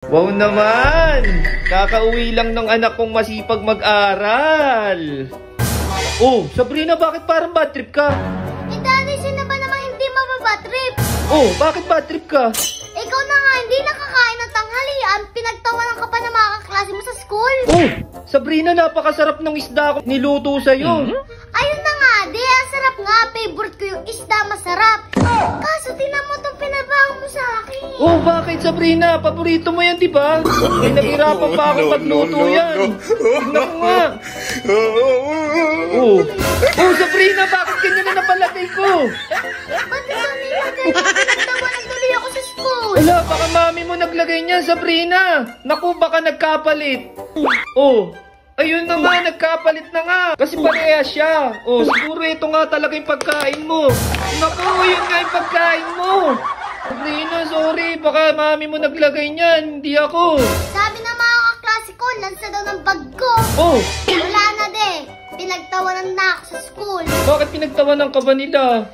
Wow naman! Kakauwi lang ng anak kong masipag mag-aral. Oh, Sabrina, bakit parang bad trip ka? Eh, Daddy, sino ba namang hindi mababad trip? Oh, bakit bad trip ka? Ikaw na nga, hindi nakakain ng tanghalian. Pinagtawanan ka pa ng mga kaklase mo sa school. Oh, Sabrina, napakasarap ng isda ko niluto sa'yo. Ayun na nga, di, ang sarap nga. Favorite ko yung isda, masarap. Kaso, tinan mo itong pinabaho mo sa akin. Oh, bakit, Sabrina? Paborito mo yan, di ba? May naghirapan pa ako magluto yan. Tignan ko nga. Oh, Sabrina, bakit ganyan na napalagay ko? Ba't ikaw nilagay? Pinagtawanan tuloy ako sa school. Wala, baka mami mo naglagay niyan, Sabrina. Naku, baka nagkapalit. Oh, ayun na nga, nagkapalit na nga. Kasi pareha siya. Oh, siguro ito nga talaga yung pagkain mo. Naku, yun nga yung pagkain mo. Sabrina, sorry. Baka mami mo naglagay niyan, hindi ako. Sabi ng mga kaklase ko, lansa daw ng bag ko. Oh, Wala na, de. Pinagtawanan na ako sa school. bakit pinagtawanan ka ba nila?